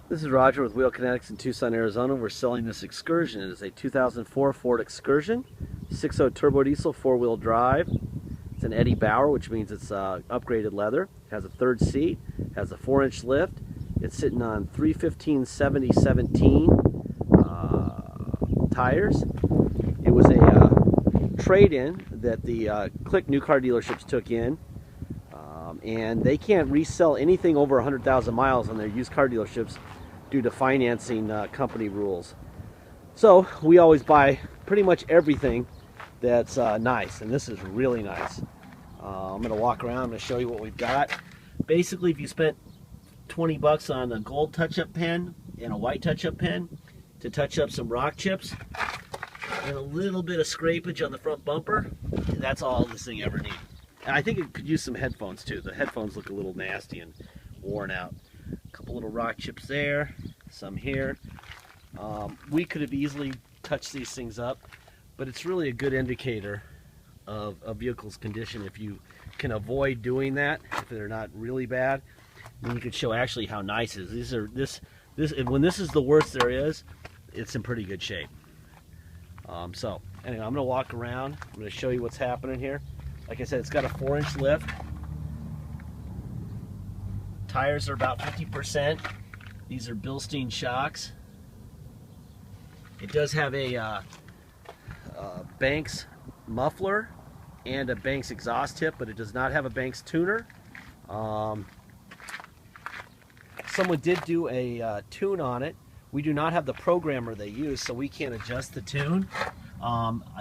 This is Roger with Wheel Kinetics in Tucson, Arizona. We're selling this Excursion. It is a 2004 Ford Excursion, 6.0 turbo diesel, four-wheel drive. It's an Eddie Bauer, which means it's upgraded leather. It has a third seat, has a 4-inch lift. It's sitting on 315/70/17 tires. It was a trade-in that the Click new car dealerships took in. And they can't resell anything over 100,000 miles on their used car dealerships due to financing company rules. So we always buy pretty much everything that's nice, and this is really nice. I'm going to walk around. I'm going to show you what we've got. Basically, if you spent 20 bucks on a gold touch-up pen and a white touch-up pen to touch up some rock chips and a little bit of scrapage on the front bumper, that's all this thing ever needs. And I think it could use some headphones too. The headphones look a little nasty and worn out. A couple little rock chips there, some here. We could have easily touched these things up, but it's really a good indicator of a vehicle's condition if you can avoid doing that, if they're not really bad. Then you could show actually how nice it is. When this is the worst there is, it's in pretty good shape. So anyway, I'm gonna walk around. I'm gonna show you what's happening here. Like I said, it's got a 4-inch lift. Tires are about 50%. These are Bilstein shocks. It does have a Banks muffler and a Banks exhaust tip, but it does not have a Banks tuner. Someone did do a tune on it. We do not have the programmer they use, so we can't adjust the tune.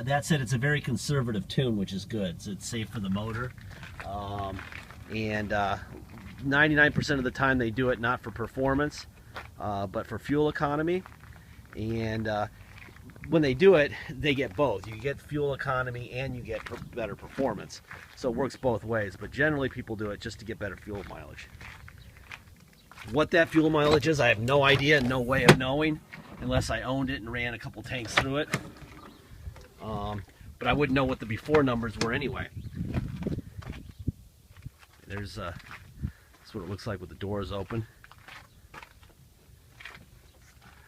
That said, it's a very conservative tune, which is good. So it's safe for the motor. And 99% of the time they do it not for performance, but for fuel economy. And when they do it, they get both. You get fuel economy and you get better performance. So it works both ways, but generally people do it just to get better fuel mileage. What that fuel mileage is, I have no idea, no way of knowing, unless I owned it and ran a couple tanks through it. But I wouldn't know what the before numbers were anyway. There's that's what it looks like with the doors open.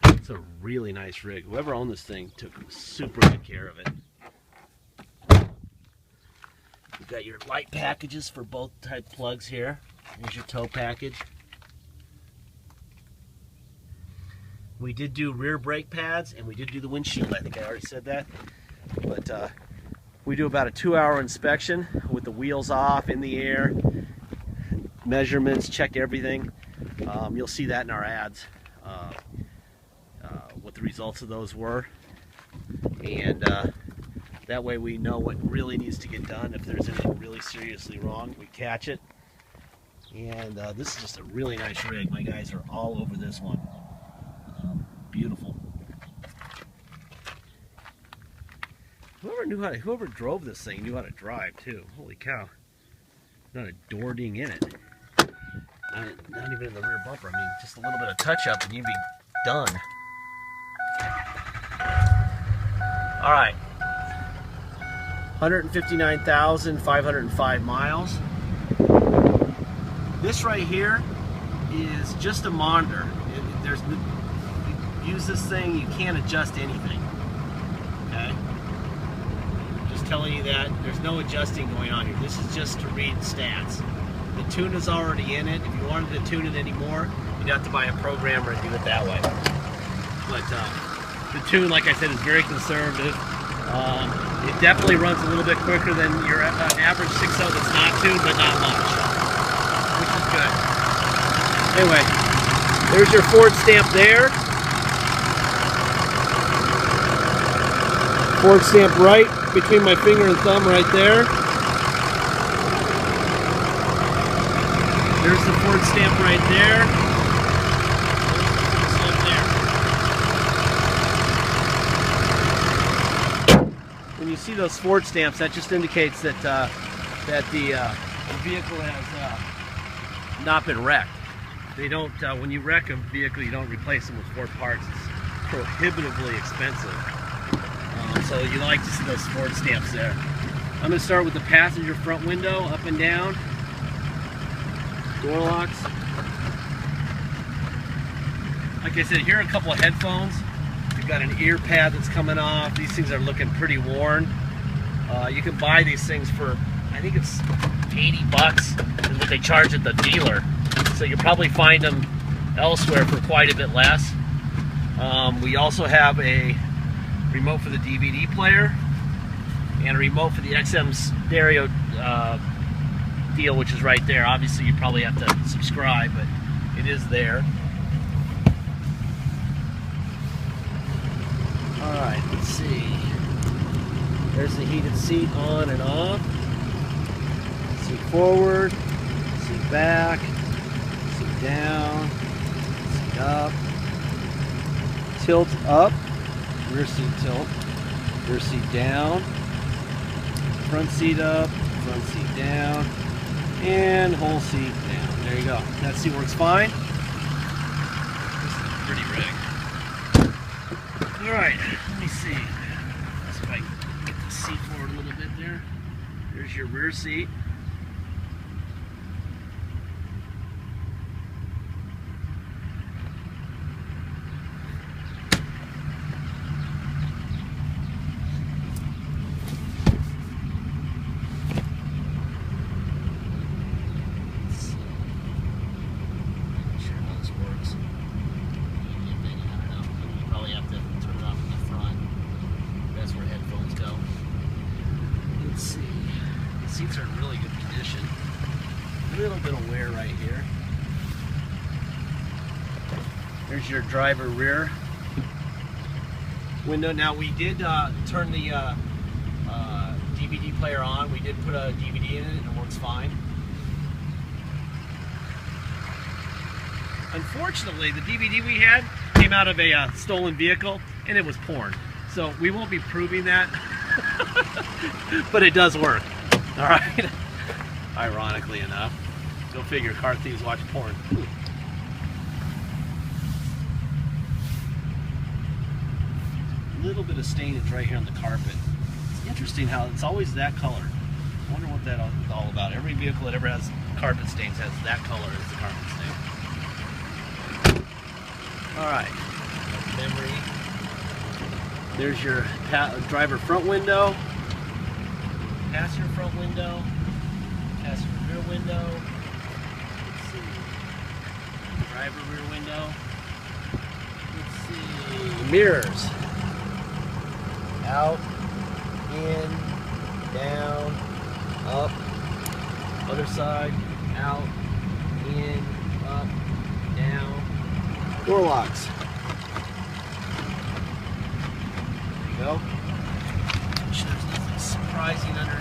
It's a really nice rig. Whoever owned this thing took super good care of it. You've got your light packages for both type plugs here. Here's your tow package. We did do rear brake pads and we did do the windshield. I think I already said that. But we do about a 2-hour inspection with the wheels off, in the air, measurements, check everything. You'll see that in our ads, what the results of those were. And that way we know what really needs to get done. If there's anything really seriously wrong, we catch it. And this is just a really nice rig. My guys are all over this one. Beautiful. Whoever drove this thing knew how to drive too. Holy cow. Not a door ding in it. Not even in the rear bumper. I mean, just a little bit of touch up and you'd be done. All right. 159,505 miles. This right here is just a monitor. You use this thing, you can't adjust anything. Okay? Telling you that there's no adjusting going on here. This is just to read stats. The tune is already in it. If you wanted to tune it anymore, you'd have to buy a programmer and do it that way. But the tune, like I said, is very conservative. It definitely runs a little bit quicker than your average 6.0 that's not tuned, but not much, which is good. Anyway, there's your Ford stamp there. Ford stamp right between my finger and thumb right there. There's the Ford stamp right there. There's the Ford stamp there. When you see those Ford stamps, that just indicates that the vehicle has not been wrecked. They don't. When you wreck a vehicle, you don't replace them with Ford parts. It's prohibitively expensive. So you like to see those Ford stamps there. I'm going to start with the passenger front window, up and down. Door locks. Like I said, here are a couple of headphones. We've got an ear pad that's coming off. These things are looking pretty worn. You can buy these things for, I think it's 80 bucks is what they charge at the dealer. So you'll probably find them elsewhere for quite a bit less. We also have a remote for the DVD player and a remote for the XM stereo deal, which is right there. Obviously you probably have to subscribe, but it is there. Alright, let's see. There's the heated seat on and off. Seat forward, seat back, seat down, seat up, tilt up, rear seat tilt, rear seat down, front seat up, front seat down, and whole seat down. There you go. That seat works fine. This is a pretty rig. Alright, let me see. Let's see if I can get the seat forward a little bit there. There's your rear seat. Seats are in really good condition. A little bit of wear right here. There's your driver rear window. Now we did turn the DVD player on. We did put a DVD in it and it works fine. Unfortunately, the DVD we had came out of a stolen vehicle and it was porn. So we won't be proving that, but it does work. All right. Ironically enough, go figure. Car thieves watch porn. A little bit of stainage right here on the carpet. It's interesting how it's always that color. I wonder what that is all about. Every vehicle that ever has carpet stains has that color as the carpet stain. All right. Memory. There's your driver front window. Passenger front window, passenger rear window, let's see, driver rear window, let's see, mirrors, out, in, down, up, other side, out, in, up, down, door locks, there you go. There's nothing surprising under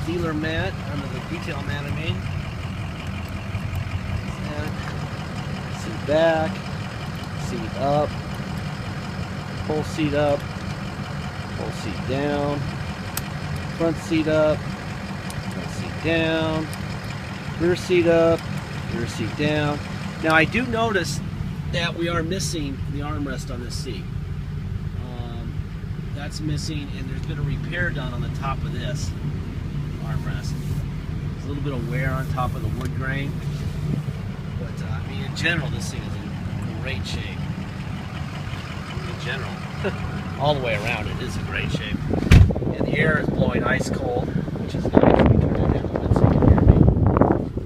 dealer mat, under the detail mat I mean. Seat back, seat up, whole seat up, whole seat down, front seat up, front seat down, rear seat up, rear seat down. Now I do notice that we are missing the armrest on this seat. That's missing, and there's been a repair done on the top of this armrest. There's a little bit of wear on top of the wood grain, but I mean, in general, this thing is in great shape. In general, all the way around, it is in great shape. And the air is blowing ice cold, which is nice. Let me turn that down a little bit so you can hear me.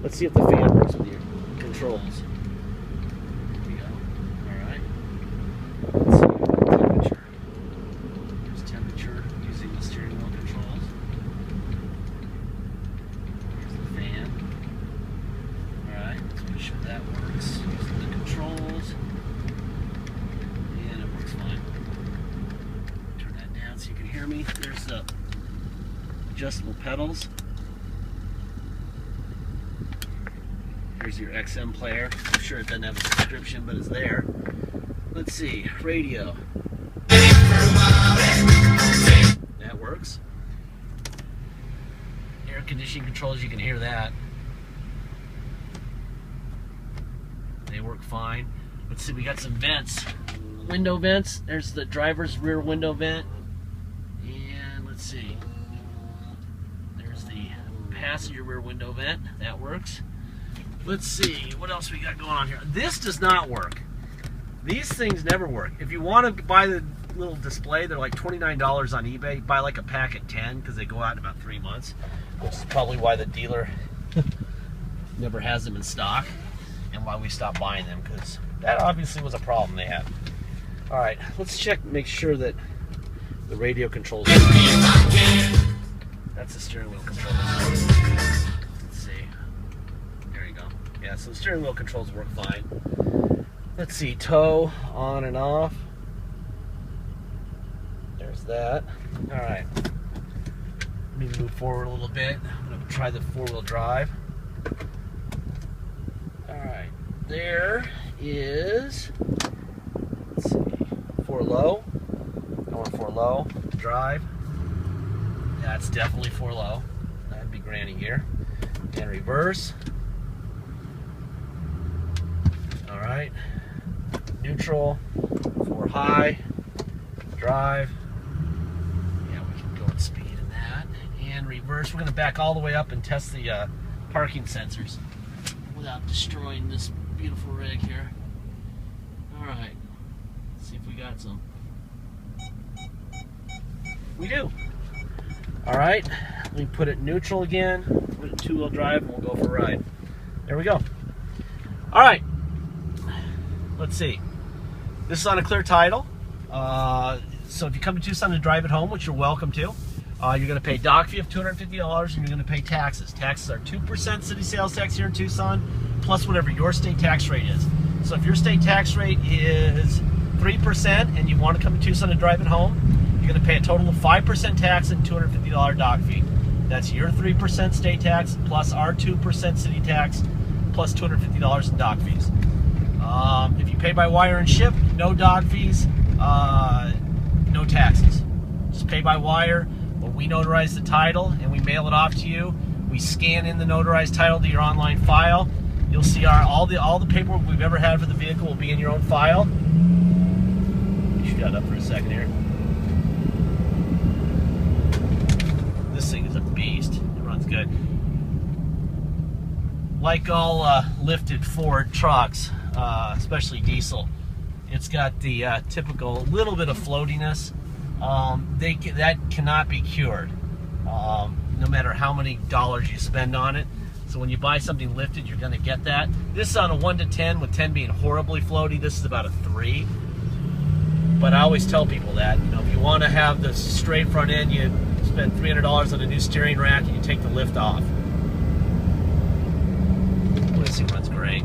Let's see if the fan works with your controls. There we go. All right. Let's see. Temperature using the steering wheel controls. Here's the fan. Alright, let's make sure that works. Using the controls. And it works fine. Turn that down so you can hear me. There's the adjustable pedals. Here's your XM player. I'm sure it doesn't have a subscription, but it's there. Let's see, radio. That works. Air conditioning controls, you can hear that. They work fine. Let's see, we got some vents. Window vents. There's the driver's rear window vent. And let's see. There's the passenger rear window vent. That works. Let's see, what else we got going on here? This does not work. These things never work. If you want to buy the little display, they're like $29 on eBay. Buy like a pack of 10 because they go out in about 3 months, which is probably why the dealer never has them in stock and why we stopped buying them, because that obviously was a problem they had. All right, let's check, make sure that the radio controls. That's the steering wheel controls. Let's see. There you go. Yeah, so the steering wheel controls work fine. Let's see, tow on and off. There's that. All right. Let me move forward a little bit. I'm going to try the four-wheel drive. All right. There is, let's see, 4 low. Going 4 low. Drive. That's definitely 4 low. That'd be granny gear. And reverse. All right. Neutral. 4 high. Drive. Yeah, we can go at speed in that. And reverse. We're going to back all the way up and test the parking sensors without destroying this beautiful rig here. All right. Let's see if we got some. We do. All right, let me put it neutral again, put it 2-wheel drive, and we'll go for a ride. There we go. All right, let's see. This is on a clear title. So if you come to Tucson to drive it home, which you're welcome to, you're going to pay dock fee of $250 and you're going to pay taxes. Taxes are 2% city sales tax here in Tucson, plus whatever your state tax rate is. So if your state tax rate is 3% and you want to come to Tucson to drive it home, you're going to pay a total of 5% tax and $250 dock fee. That's your 3% state tax plus our 2% city tax plus $250 in dock fees. If you pay by wire and ship, no dock fees, no taxes. Just pay by wire, but we notarize the title and we mail it off to you. We scan in the notarized title to your online file. You'll see all the paperwork we've ever had for the vehicle will be in your own file. Shut up for a second here. This thing is a beast. It runs good. Like all lifted Ford trucks, especially diesel, it's got the typical little bit of floatiness. That cannot be cured, no matter how many dollars you spend on it. So when you buy something lifted, you're going to get that. This is on a 1 to 10, with 10 being horribly floaty. This is about a 3. But I always tell people that, you know, if you want to have the straight front end, you spend $300 on a new steering rack and you take the lift off. This thing runs great.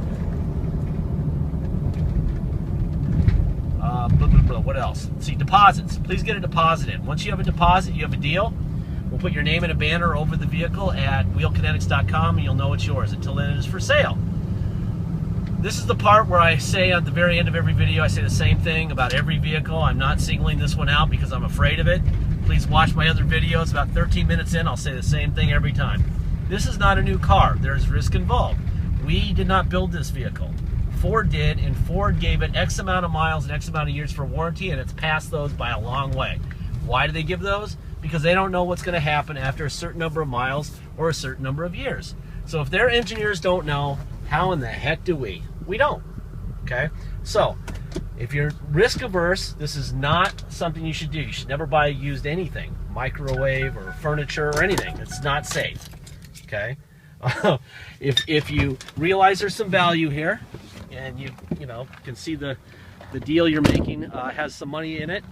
What else? See, deposits. Please get a deposit in. Once you have a deposit, you have a deal. We'll put your name in a banner over the vehicle at wheelkinetics.com and you'll know it's yours. Until then, it is for sale. This is the part where I say at the very end of every video, I say the same thing about every vehicle. I'm not singling this one out because I'm afraid of it. Please watch my other videos. About 13 minutes in, I'll say the same thing every time. This is not a new car. There's risk involved. We did not build this vehicle. Ford did, and Ford gave it X amount of miles and X amount of years for warranty, and it's passed those by a long way. Why do they give those? Because they don't know what's going to happen after a certain number of miles or a certain number of years. So if their engineers don't know, how in the heck do we? We don't. Okay? So, if you're risk averse, this is not something you should do. You should never buy used anything, microwave or furniture or anything. It's not safe. Okay? If you realize there's some value here, and you can see the deal you're making has some money in it,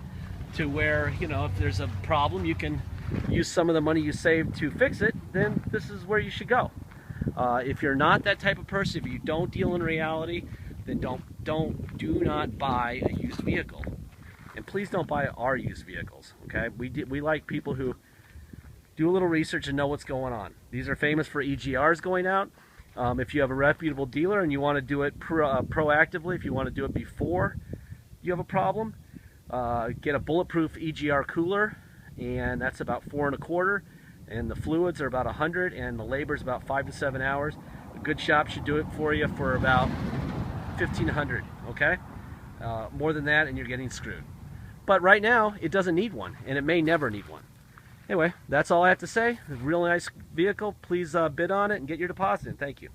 to where, if there's a problem, you can use some of the money you saved to fix it, then this is where you should go. If you're not that type of person, if you don't deal in reality, then do not buy a used vehicle. And please don't buy our used vehicles, okay? We like people who do a little research and know what's going on. These are famous for EGRs going out. If you have a reputable dealer and you want to do it proactively, if you want to do it before you have a problem, get a bulletproof EGR cooler, and that's about $4 1/4, and the fluids are about 100, and the labor is about 5 to 7 hours. A good shop should do it for you for about $1,500, okay? More than that and you're getting screwed. But right now, it doesn't need one, and it may never need one. Anyway, that's all I have to say. It's a real nice vehicle. Please bid on it and get your deposit in. Thank you.